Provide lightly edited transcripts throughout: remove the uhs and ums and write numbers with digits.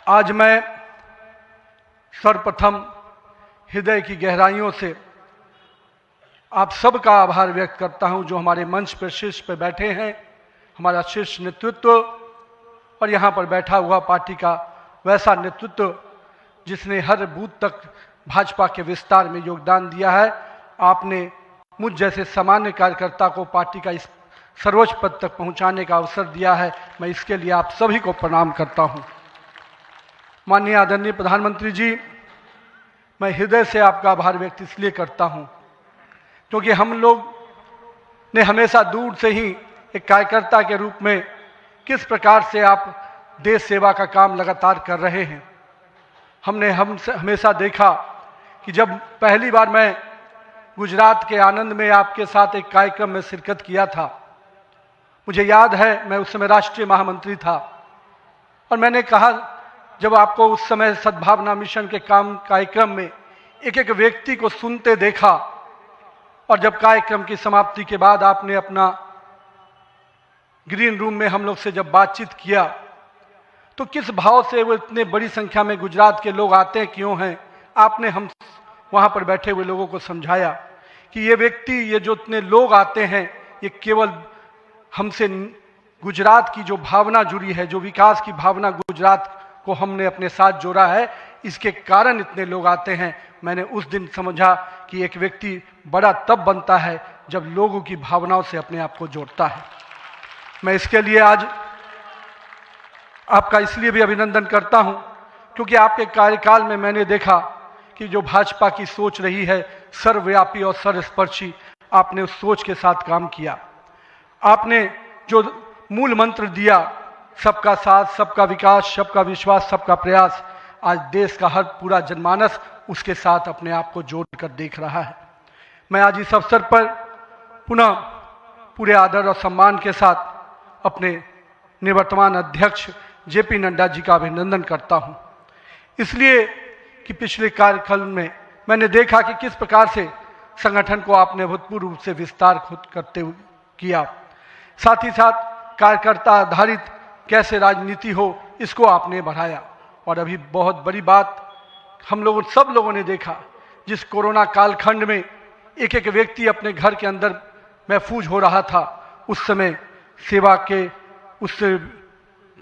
आज मैं सर्वप्रथम हृदय की गहराइयों से आप सबका आभार व्यक्त करता हूं जो हमारे मंच पर शीर्ष पर बैठे हैं, हमारा शीर्ष नेतृत्व और यहाँ पर बैठा हुआ पार्टी का वैसा नेतृत्व जिसने हर बूथ तक भाजपा के विस्तार में योगदान दिया है। आपने मुझ जैसे सामान्य कार्यकर्ता को पार्टी का इस सर्वोच्च पद तक पहुँचाने का अवसर दिया है। मैं इसके लिए आप सभी को प्रणाम करता हूँ। माननीय आदरणीय प्रधानमंत्री जी, मैं हृदय से आपका आभार व्यक्त इसलिए करता हूं क्योंकि हम लोग ने हमेशा दूर से ही एक कार्यकर्ता के रूप में किस प्रकार से आप देश सेवा का काम लगातार कर रहे हैं। हमने हमेशा देखा कि जब पहली बार मैं गुजरात के आनंद में आपके साथ एक कार्यक्रम में शिरकत किया था, मुझे याद है मैं उस समय राष्ट्रीय महामंत्री था और मैंने कहा जब आपको उस समय सद्भावना मिशन के कार्यक्रम में एक एक व्यक्ति को सुनते देखा और जब कार्यक्रम की समाप्ति के बाद आपने अपना ग्रीन रूम में हम लोग से जब बातचीत किया तो किस भाव से वो इतने बड़ी संख्या में गुजरात के लोग आते क्यों हैं, आपने हम वहाँ पर बैठे हुए लोगों को समझाया कि ये व्यक्ति, ये जो इतने लोग आते हैं, ये केवल हमसे गुजरात की जो भावना जुड़ी है, जो विकास की भावना गुजरात को हमने अपने साथ जोड़ा है, इसके कारण इतने लोग आते हैं। मैंने उस दिन समझा कि एक व्यक्ति बड़ा तब बनता है जब लोगों की भावनाओं से अपने आप को जोड़ता है। मैं इसके लिए आज आपका इसलिए भी अभिनंदन करता हूं क्योंकि आपके कार्यकाल में मैंने देखा कि जो भाजपा की सोच रही है सर्वव्यापी और सर्वस्पर्शी, आपने उस सोच के साथ काम किया। आपने जो मूल मंत्र दिया, सबका साथ, सबका विकास, सबका विश्वास, सबका प्रयास, आज देश का हर पूरा जनमानस उसके साथ अपने आप को जोड़कर देख रहा है। मैं आज इस अवसर पर पुनः पूरे आदर और सम्मान के साथ अपने निवर्तमान अध्यक्ष जेपी नड्डा जी का अभिनंदन करता हूं, इसलिए कि पिछले कार्यकाल में मैंने देखा कि किस प्रकार से संगठन को आपने अभूतपूर्व रूप से विस्तार खुद करते हुए किया। साथ ही साथ कार्यकर्ता आधारित कैसे राजनीति हो, इसको आपने बढ़ाया। और अभी बहुत बड़ी बात हम लोगों सब लोगों ने देखा, जिस कोरोना कालखंड में एक एक व्यक्ति अपने घर के अंदर महफूज हो रहा था, उस समय सेवा के उस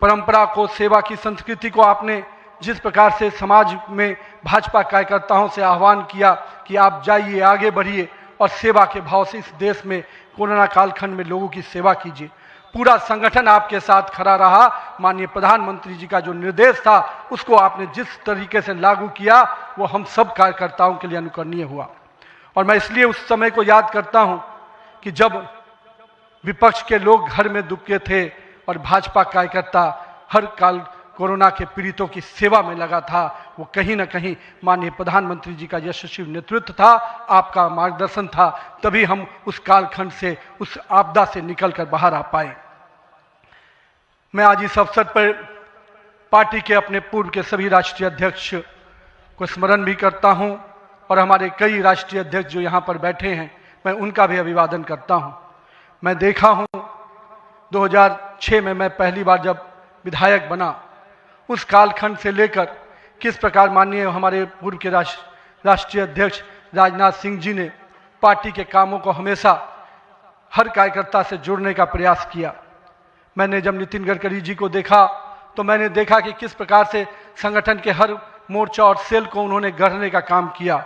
परंपरा को, सेवा की संस्कृति को आपने जिस प्रकार से समाज में भाजपा कार्यकर्ताओं से आह्वान किया कि आप जाइए, आगे बढ़िए और सेवा के भाव से इस देश में कोरोना कालखंड में लोगों की सेवा कीजिए। पूरा संगठन आपके साथ खड़ा रहा। माननीय प्रधानमंत्री जी का जो निर्देश था उसको आपने जिस तरीके से लागू किया वो हम सब कार्यकर्ताओं के लिए अनुकरणीय हुआ। और मैं इसलिए उस समय को याद करता हूं कि जब विपक्ष के लोग घर में दुबके थे और भाजपा कार्यकर्ता हर काल कोरोना के पीड़ितों की सेवा में लगा था, वो कहीं ना कहीं माननीय प्रधानमंत्री जी का यशस्वी नेतृत्व था, आपका मार्गदर्शन था, तभी हम उस कालखंड से, उस आपदा से निकलकर बाहर आ पाए। मैं आज इस अवसर पर पार्टी के अपने पूर्व के सभी राष्ट्रीय अध्यक्ष को स्मरण भी करता हूं और हमारे कई राष्ट्रीय अध्यक्ष जो यहाँ पर बैठे हैं, मैं उनका भी अभिवादन करता हूं। मैं देखा हूं 2006 में मैं पहली बार जब विधायक बना, उस कालखंड से लेकर किस प्रकार माननीय हमारे पूर्व के राष्ट्रीय अध्यक्ष राजनाथ सिंह जी ने पार्टी के कामों को हमेशा हर कार्यकर्ता से जुड़ने का प्रयास किया। मैंने जब नितिन गडकरी जी को देखा तो मैंने देखा कि किस प्रकार से संगठन के हर मोर्चा और सेल को उन्होंने गढ़ने का काम किया।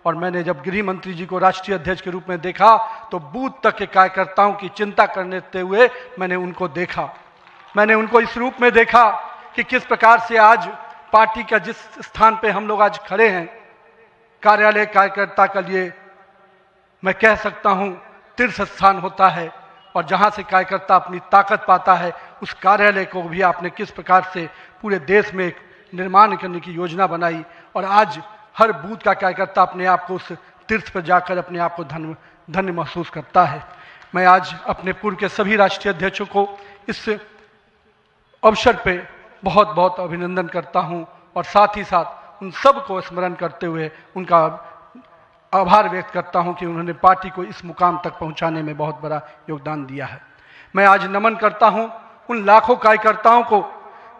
और मैंने जब गृह मंत्री जी को राष्ट्रीय अध्यक्ष के रूप में देखा तो बूथ तक के कार्यकर्ताओं की चिंता करते हुए मैंने उनको देखा। मैंने उनको इस रूप में देखा कि किस प्रकार से आज पार्टी का जिस स्थान पे हम लोग आज खड़े हैं, कार्यालय कार्यकर्ता के लिए मैं कह सकता हूं तीर्थ स्थान होता है, और जहां से कार्यकर्ता अपनी ताकत पाता है, उस कार्यालय को भी आपने किस प्रकार से पूरे देश में एक निर्माण करने की योजना बनाई। और आज हर बूथ का कार्यकर्ता अपने आप को उस तीर्थ पर जाकर अपने आप को धन्य महसूस करता है। मैं आज अपने पूर्व के सभी राष्ट्रीय अध्यक्षों को इस अवसर पे बहुत बहुत अभिनंदन करता हूं और साथ ही साथ उन सब को स्मरण करते हुए उनका आभार व्यक्त करता हूं कि उन्होंने पार्टी को इस मुकाम तक पहुंचाने में बहुत बड़ा योगदान दिया है। मैं आज नमन करता हूं उन लाखों कार्यकर्ताओं को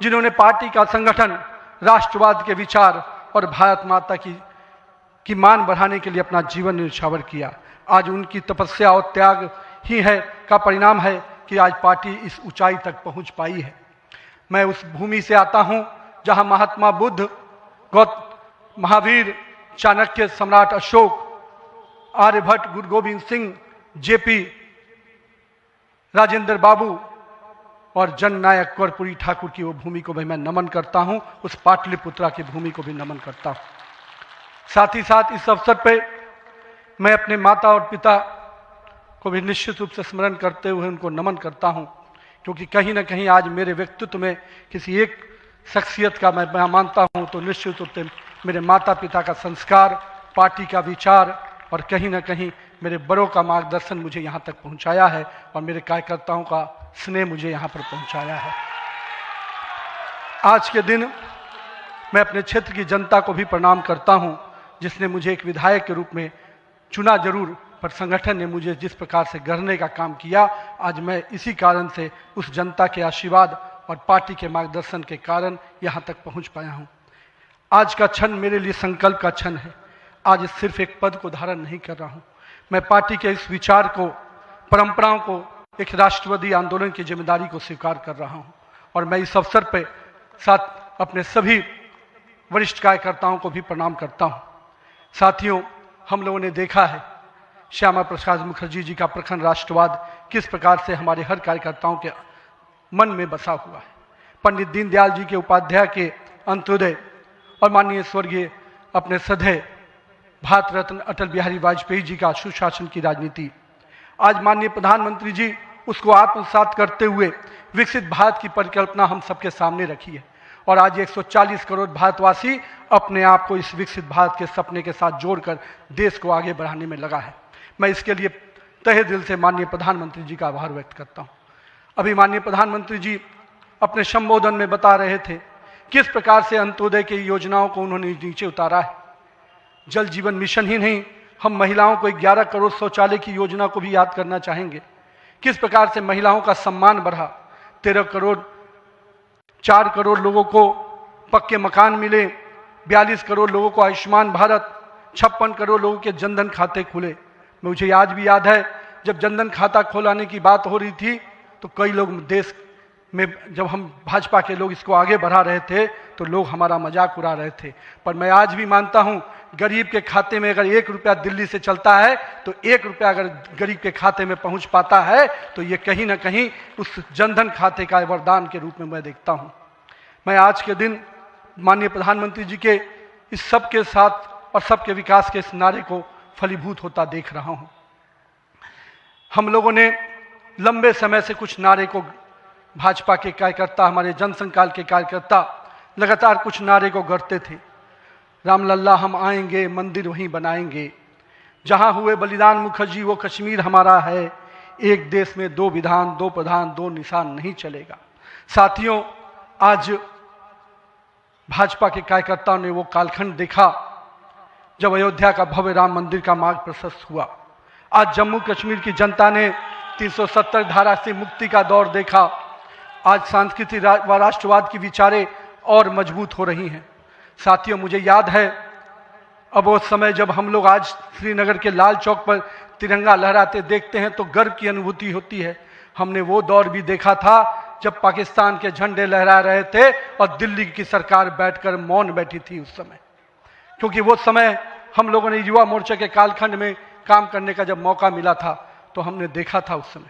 जिन्होंने पार्टी का संगठन राष्ट्रवाद के विचार और भारत माता की मान बढ़ाने के लिए अपना जीवन न्यौछावर किया। आज उनकी तपस्या और त्याग ही है का परिणाम है कि आज पार्टी इस ऊंचाई तक पहुंच पाई है। मैं उस भूमि से आता हूं जहां महात्मा बुद्ध, महावीर, चाणक्य, सम्राट अशोक, आर्यभट्ट, गुरु गोविंद सिंह, जेपी, राजेंद्र बाबू और जननायक कर्पूरी ठाकुर की वो भूमि को भी मैं नमन करता हूं, उस पाटलिपुत्रा की भूमि को भी नमन करता हूं। साथ ही साथ इस अवसर पे मैं अपने माता और पिता को भी निश्चित रूप से स्मरण करते हुए उनको नमन करता हूं, क्योंकि कहीं ना कहीं आज मेरे व्यक्तित्व में किसी एक शख्सियत का मैं मानता हूं तो निश्चित रूप से मेरे माता पिता का संस्कार, पार्टी का विचार और कहीं ना कहीं मेरे बड़ों का मार्गदर्शन मुझे यहाँ तक पहुँचाया है और मेरे कार्यकर्ताओं का स्नेह मुझे यहाँ पर पहुँचाया है। आज के दिन मैं अपने क्षेत्र की जनता को भी प्रणाम करता हूँ, जिसने मुझे एक विधायक के रूप में चुना जरूर, पर संगठन ने मुझे जिस प्रकार से गढ़ने का काम किया, आज मैं इसी कारण से उस जनता के आशीर्वाद और पार्टी के मार्गदर्शन के कारण यहाँ तक पहुँच पाया हूँ। आज का क्षण मेरे लिए संकल्प का क्षण है। आज सिर्फ एक पद को धारण नहीं कर रहा हूँ, मैं पार्टी के इस विचार को, परंपराओं को, एक राष्ट्रवादी आंदोलन की जिम्मेदारी को स्वीकार कर रहा हूँ। और मैं इस अवसर पर साथ अपने सभी वरिष्ठ कार्यकर्ताओं को भी प्रणाम करता हूँ। साथियों, हम लोगों ने देखा है श्यामा प्रसाद मुखर्जी जी का प्रखर राष्ट्रवाद किस प्रकार से हमारे हर कार्यकर्ताओं के मन में बसा हुआ है। पंडित दीनदयाल जी के उपाध्याय के अंत्योदय और माननीय स्वर्गीय अपने सधे भारत रत्न अटल बिहारी वाजपेयी जी का सुशासन की राजनीति, आज माननीय प्रधानमंत्री जी उसको आत्मसात करते हुए विकसित भारत की परिकल्पना हम सबके सामने रखी है। और आज 140 करोड़ भारतवासी अपने आप को इस विकसित भारत के सपने के साथ जोड़कर देश को आगे बढ़ाने में लगा है। मैं इसके लिए तहे दिल से माननीय प्रधानमंत्री जी का आभार व्यक्त करता हूँ। अभी माननीय प्रधानमंत्री जी अपने संबोधन में बता रहे थे किस प्रकार से अंत्योदय की योजनाओं को उन्होंने नीचे उतारा है। जल जीवन मिशन ही नहीं, हम महिलाओं को 11 करोड़ शौचालय की योजना को भी याद करना चाहेंगे। किस प्रकार से महिलाओं का सम्मान बढ़ा, 4 करोड़ लोगों को पक्के मकान मिले, 42 करोड़ लोगों को आयुष्मान भारत, 56 करोड़ लोगों के जनधन खाते खुले। मुझे आज भी याद है जब जनधन खाता खोलाने की बात हो रही थी तो कई लोग देश में, जब हम भाजपा के लोग इसको आगे बढ़ा रहे थे तो लोग हमारा मजाक उड़ा रहे थे। पर मैं आज भी मानता हूं गरीब के खाते में अगर 1 रुपया दिल्ली से चलता है तो 1 रुपया अगर गरीब के खाते में पहुंच पाता है तो ये कहीं ना कहीं उस जनधन खाते का वरदान के रूप में मैं देखता हूं। मैं आज के दिन माननीय प्रधानमंत्री जी के इस सबके साथ और सबके विकास के इस नारे को फलीभूत होता देख रहा हूं। हम लोगों ने लंबे समय से कुछ नारे को, भाजपा के कार्यकर्ता, हमारे जनसंकाल के कार्यकर्ता लगातार कुछ नारे को गढ़ते थे। रामलल्ला हम आएंगे, मंदिर वहीं बनाएंगे, जहां हुए बलिदान मुखर्जी वो कश्मीर हमारा है, एक देश में 2 विधान, 2 प्रधान, 2 निशान नहीं चलेगा। साथियों, आज भाजपा के कार्यकर्ताओं ने वो कालखंड देखा जब अयोध्या का भव्य राम मंदिर का मार्ग प्रशस्त हुआ। आज जम्मू कश्मीर की जनता ने 370 धारा से मुक्ति का दौर देखा। आज सांस्कृतिक व राष्ट्रवाद की विचारें और मजबूत हो रही हैं। साथियों, मुझे याद है अब वो समय जब हम लोग आज श्रीनगर के लाल चौक पर तिरंगा लहराते देखते हैं तो गर्व की अनुभूति होती है। हमने वो दौर भी देखा था जब पाकिस्तान के झंडे लहरा रहे थे और दिल्ली की सरकार बैठकर मौन बैठी थी उस समय, क्योंकि वो समय हम लोगों ने युवा मोर्चा के कालखंड में काम करने का जब मौका मिला था तो हमने देखा था उस समय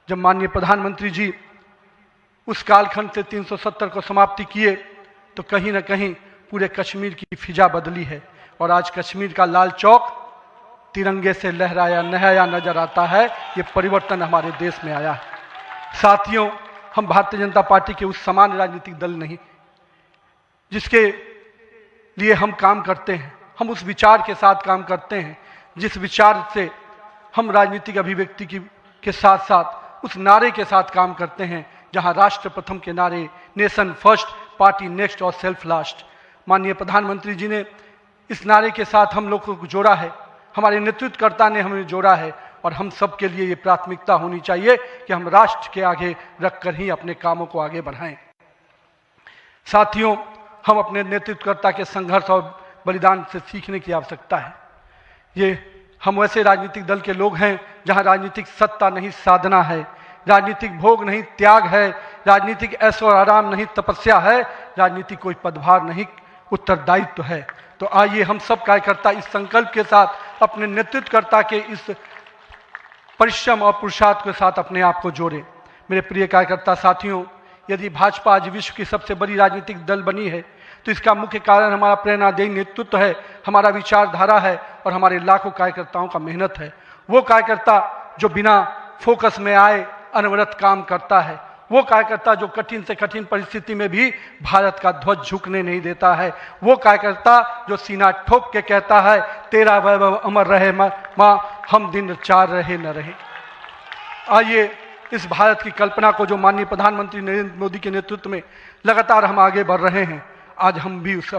जब माननीय प्रधानमंत्री जी उस कालखंड से 370 को समाप्ति किए तो कहीं ना कहीं पूरे कश्मीर की फिजा बदली है और आज कश्मीर का लाल चौक तिरंगे से लहराया नहाया नजर आता है। ये परिवर्तन हमारे देश में आया है। साथियों, हम भारतीय जनता पार्टी के उस समान राजनीतिक दल नहीं जिसके लिए हम काम करते हैं, हम उस विचार के साथ काम करते हैं जिस विचार से हम राजनीतिक अभिव्यक्ति के साथ साथ उस नारे के साथ काम करते हैं जहां राष्ट्र प्रथम के नारे, नेशन फर्स्ट, पार्टी नेक्स्ट और सेल्फ लास्ट, माननीय प्रधानमंत्री जी ने इस नारे के साथ हम लोग को जोड़ा है, हमारे नेतृत्वकर्ता ने हमें जोड़ा है और हम सब के लिए ये प्राथमिकता होनी चाहिए कि हम राष्ट्र के आगे रखकर ही अपने कामों को आगे बढ़ाएं। साथियों, हम अपने नेतृत्वकर्ता के संघर्ष और बलिदान से सीखने की आवश्यकता है। ये हम वैसे राजनीतिक दल के लोग हैं जहां राजनीतिक सत्ता नहीं साधना है, राजनीतिक भोग नहीं त्याग है, राजनीतिक ऐशो आराम नहीं तपस्या है, राजनीति कोई पदभार नहीं उत्तरदायित्व है। तो आइए हम सब कार्यकर्ता इस संकल्प के साथ अपने नेतृत्वकर्ता के इस परिश्रम और पुरुषार्थ के साथ अपने आप को जोड़ें। मेरे प्रिय कार्यकर्ता साथियों, यदि भाजपा आज विश्व की सबसे बड़ी राजनीतिक दल बनी है तो इसका मुख्य कारण हमारा प्रेरणादायी नेतृत्व है, हमारा विचारधारा है और हमारे लाखों कार्यकर्ताओं का मेहनत है। वो कार्यकर्ता जो बिना फोकस में आए अनवरत काम करता है, वो कार्यकर्ता जो कठिन से कठिन परिस्थिति में भी भारत का ध्वज झुकने नहीं देता है, वो कार्यकर्ता जो सीना ठोक के कहता है तेरा वैभव अमर रहे माँ, हम दिन चार रहे न रहे। आइए इस भारत की कल्पना को जो माननीय प्रधानमंत्री नरेंद्र मोदी के नेतृत्व में लगातार हम आगे बढ़ रहे हैं, आज हम भी उस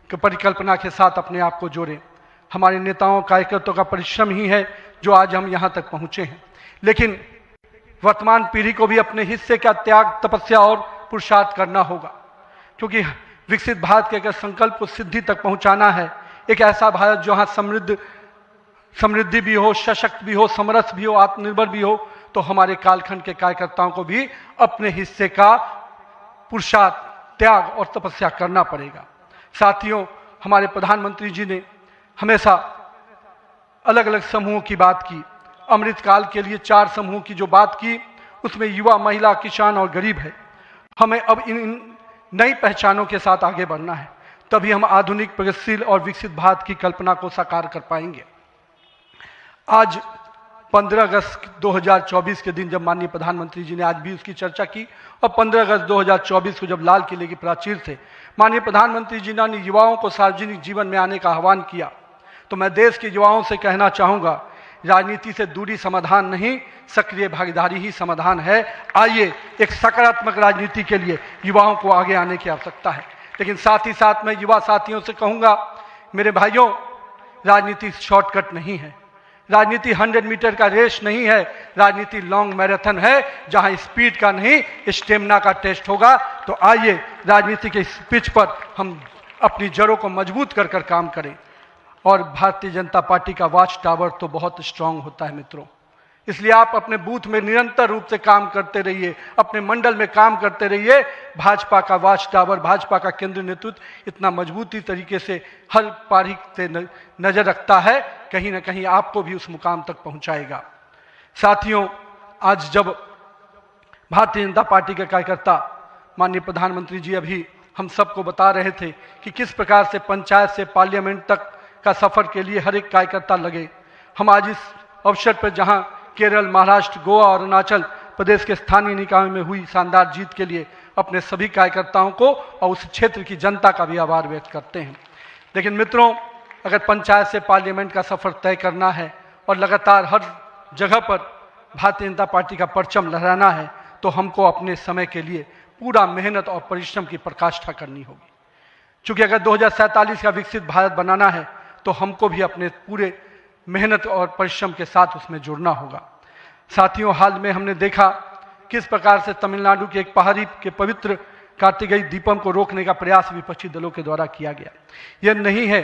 परिकल्पना के साथ अपने आप को जोड़ें। हमारे नेताओं कार्यकर्ताओं का परिश्रम ही है जो आज हम यहाँ तक पहुँचे हैं, लेकिन वर्तमान पीढ़ी को भी अपने हिस्से का त्याग, तपस्या और पुरुषार्थ करना होगा, क्योंकि विकसित भारत के अगर संकल्प को सिद्धि तक पहुंचाना है, एक ऐसा भारत जहां समृद्धि भी हो, सशक्त भी हो, समरस भी हो, आत्मनिर्भर भी हो, तो हमारे कालखंड के कार्यकर्ताओं को भी अपने हिस्से का पुरुषार्थ, त्याग और तपस्या करना पड़ेगा। साथियों, हमारे प्रधानमंत्री जी ने हमेशा अलग अलग समूहों की बात की। अमृतकाल के लिए 4 समूहों की जो बात की, उसमें युवा, महिला, किसान और गरीब है। हमें अब इन नई पहचानों के साथ आगे बढ़ना है, तभी हम आधुनिक, प्रगतिशील और विकसित भारत की कल्पना को साकार कर पाएंगे। आज 15 अगस्त 2024 के दिन जब माननीय प्रधानमंत्री जी ने आज भी उसकी चर्चा की, और 15 अगस्त 2024 को जब लाल किले की प्राचीर से माननीय प्रधानमंत्री जी ने युवाओं को सार्वजनिक जीवन में आने का आह्वान किया, तो मैं देश के युवाओं से कहना चाहूँगा, राजनीति से दूरी समाधान नहीं, सक्रिय भागीदारी ही समाधान है। आइए एक सकारात्मक राजनीति के लिए युवाओं को आगे आने की आवश्यकता है। लेकिन साथ ही साथ मैं युवा साथियों से कहूँगा, मेरे भाइयों, राजनीति शॉर्टकट नहीं है, राजनीति 100 मीटर का रेस नहीं है, राजनीति लॉन्ग मैराथन है, जहां स्पीड का नहीं स्टेमिना का टेस्ट होगा। तो आइए राजनीति के इस पिच पर हम अपनी जड़ों को मजबूत कर काम करें। और भारतीय जनता पार्टी का वॉच टावर तो बहुत स्ट्रांग होता है मित्रों, इसलिए आप अपने बूथ में निरंतर रूप से काम करते रहिए, अपने मंडल में काम करते रहिए। भाजपा का वॉच टावर, भाजपा का केंद्रीय नेतृत्व इतना मजबूती तरीके से हर पारी से नजर रखता है, कहीं ना कहीं आपको भी उस मुकाम तक पहुंचाएगा। साथियों, आज जब भारतीय जनता पार्टी के कार्यकर्ता माननीय प्रधानमंत्री जी अभी हम सबको बता रहे थे कि किस प्रकार से पंचायत से पार्लियामेंट तक का सफर के लिए हर एक कार्यकर्ता लगे, हम आज इस अवसर पर जहां केरल, महाराष्ट्र, गोवा और अरुणाचल प्रदेश के स्थानीय निकायों में हुई शानदार जीत के लिए अपने सभी कार्यकर्ताओं को और उस क्षेत्र की जनता का भी आभार व्यक्त करते हैं। लेकिन मित्रों, अगर पंचायत से पार्लियामेंट का सफर तय करना है और लगातार हर जगह पर भारतीय जनता पार्टी का परचम लहराना है, तो हमको अपने समय के लिए पूरा मेहनत और परिश्रम की पराकाष्ठा करनी होगी। क्योंकि अगर 2047 का विकसित भारत बनाना है तो हमको भी अपने पूरे मेहनत और परिश्रम के साथ उसमें जुड़ना होगा। साथियों, हाल में हमने देखा किस प्रकार से तमिलनाडु के एक पहाड़ी के पवित्र कार्तिकेय दीपम को रोकने का प्रयास विपक्षी दलों के द्वारा किया गया। यह नहीं है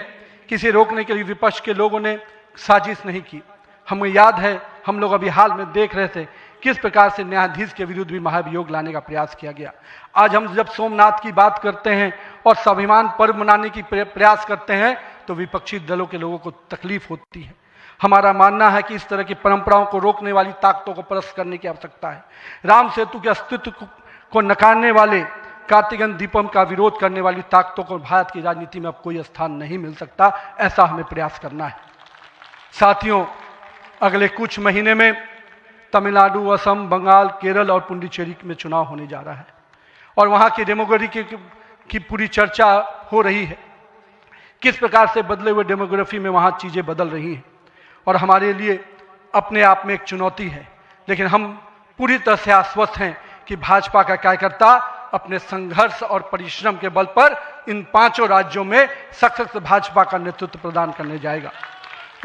किसी रोकने के लिए विपक्ष के लोगों ने साजिश नहीं की। हमें याद है, हम लोग अभी हाल में देख रहे थे किस प्रकार से न्यायाधीश के विरुद्ध भी महाभियोग लाने का प्रयास किया गया। आज हम जब सोमनाथ की बात करते हैं और स्वाभिमान पर्व मनाने की प्रयास करते हैं, तो विपक्षी दलों के लोगों को तकलीफ होती है। हमारा मानना है कि इस तरह की परंपराओं को रोकने वाली ताकतों को परास्त करने की आवश्यकता है। राम सेतु के अस्तित्व को नकारने वाले, कार्तिकेय दीपम का विरोध करने वाली ताकतों को भारत की राजनीति में अब कोई स्थान नहीं मिल सकता, ऐसा हमें प्रयास करना है। साथियों, अगले कुछ महीने में तमिलनाडु, असम, बंगाल, केरल और पुडुचेरी में चुनाव होने जा रहा है और वहाँ की डेमोग्राफी की पूरी चर्चा हो रही है। किस प्रकार से बदले हुए डेमोग्राफी में वहाँ चीज़ें बदल रही हैं और हमारे लिए अपने आप में एक चुनौती है। लेकिन हम पूरी तरह से आश्वस्त हैं कि भाजपा का कार्यकर्ता अपने संघर्ष और परिश्रम के बल पर इन 5 राज्यों में सशक्त भाजपा का नेतृत्व प्रदान करने जाएगा।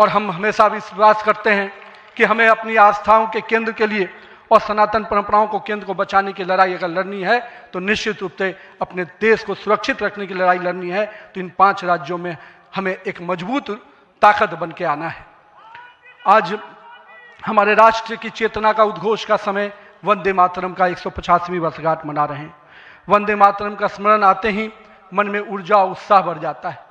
और हम हमेशा विश्वास करते हैं कि हमें अपनी आस्थाओं के केंद्र के लिए और सनातन परंपराओं को, केंद्र को बचाने की लड़ाई अगर लड़नी है तो निश्चित रूप से अपने देश को सुरक्षित रखने की लड़ाई लड़नी है तो इन 5 राज्यों में हमें एक मजबूत ताकत बन के आना है। आज हमारे राष्ट्र की चेतना का उद्घोष का समय, वंदे मातरम का 150वीं वर्षगांठ मना रहे हैं। वंदे मातरम का स्मरण आते ही मन में ऊर्जा और उत्साह बढ़ जाता है।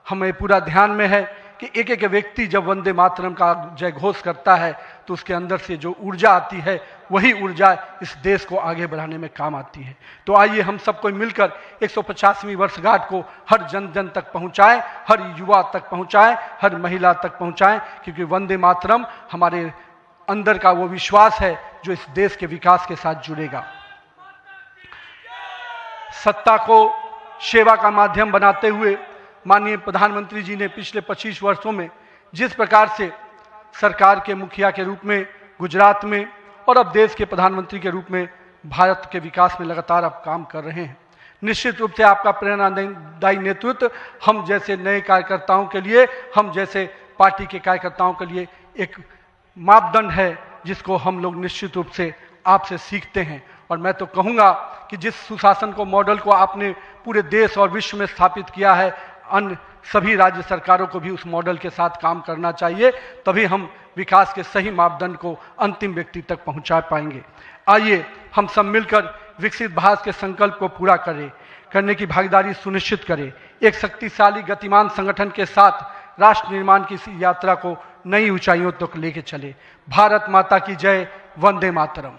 हमें पूरा ध्यान में है कि एक एक व्यक्ति जब वंदे मातरम का जय घोष करता है तो उसके अंदर से जो ऊर्जा आती है वही ऊर्जा इस देश को आगे बढ़ाने में काम आती है। तो आइए हम सबको मिलकर 150वीं वर्षगांठ को हर जन जन तक पहुंचाएं, हर युवा तक पहुंचाएं, हर महिला तक पहुंचाएं, क्योंकि वंदे मातरम हमारे अंदर का वो विश्वास है जो इस देश के विकास के साथ जुड़ेगा। सत्ता को सेवा का माध्यम बनाते हुए माननीय प्रधानमंत्री जी ने पिछले 25 वर्षों में जिस प्रकार से सरकार के मुखिया के रूप में गुजरात में और अब देश के प्रधानमंत्री के रूप में भारत के विकास में लगातार अब काम कर रहे हैं, निश्चित रूप से आपका प्रेरणादायी नेतृत्व हम जैसे नए कार्यकर्ताओं के लिए, हम जैसे पार्टी के कार्यकर्ताओं के लिए एक मापदंड है जिसको हम लोग निश्चित रूप से आपसे सीखते हैं। और मैं तो कहूँगा कि जिस सुशासन को, मॉडल को आपने पूरे देश और विश्व में स्थापित किया है, अन्य सभी राज्य सरकारों को भी उस मॉडल के साथ काम करना चाहिए, तभी हम विकास के सही मापदंड को अंतिम व्यक्ति तक पहुंचा पाएंगे। आइए हम सब मिलकर विकसित भारत के संकल्प को पूरा करने की भागीदारी सुनिश्चित करें। एक शक्तिशाली गतिमान संगठन के साथ राष्ट्र निर्माण की इस यात्रा को नई ऊंचाइयों तक लेके चले। भारत माता की जय। वंदे मातरम।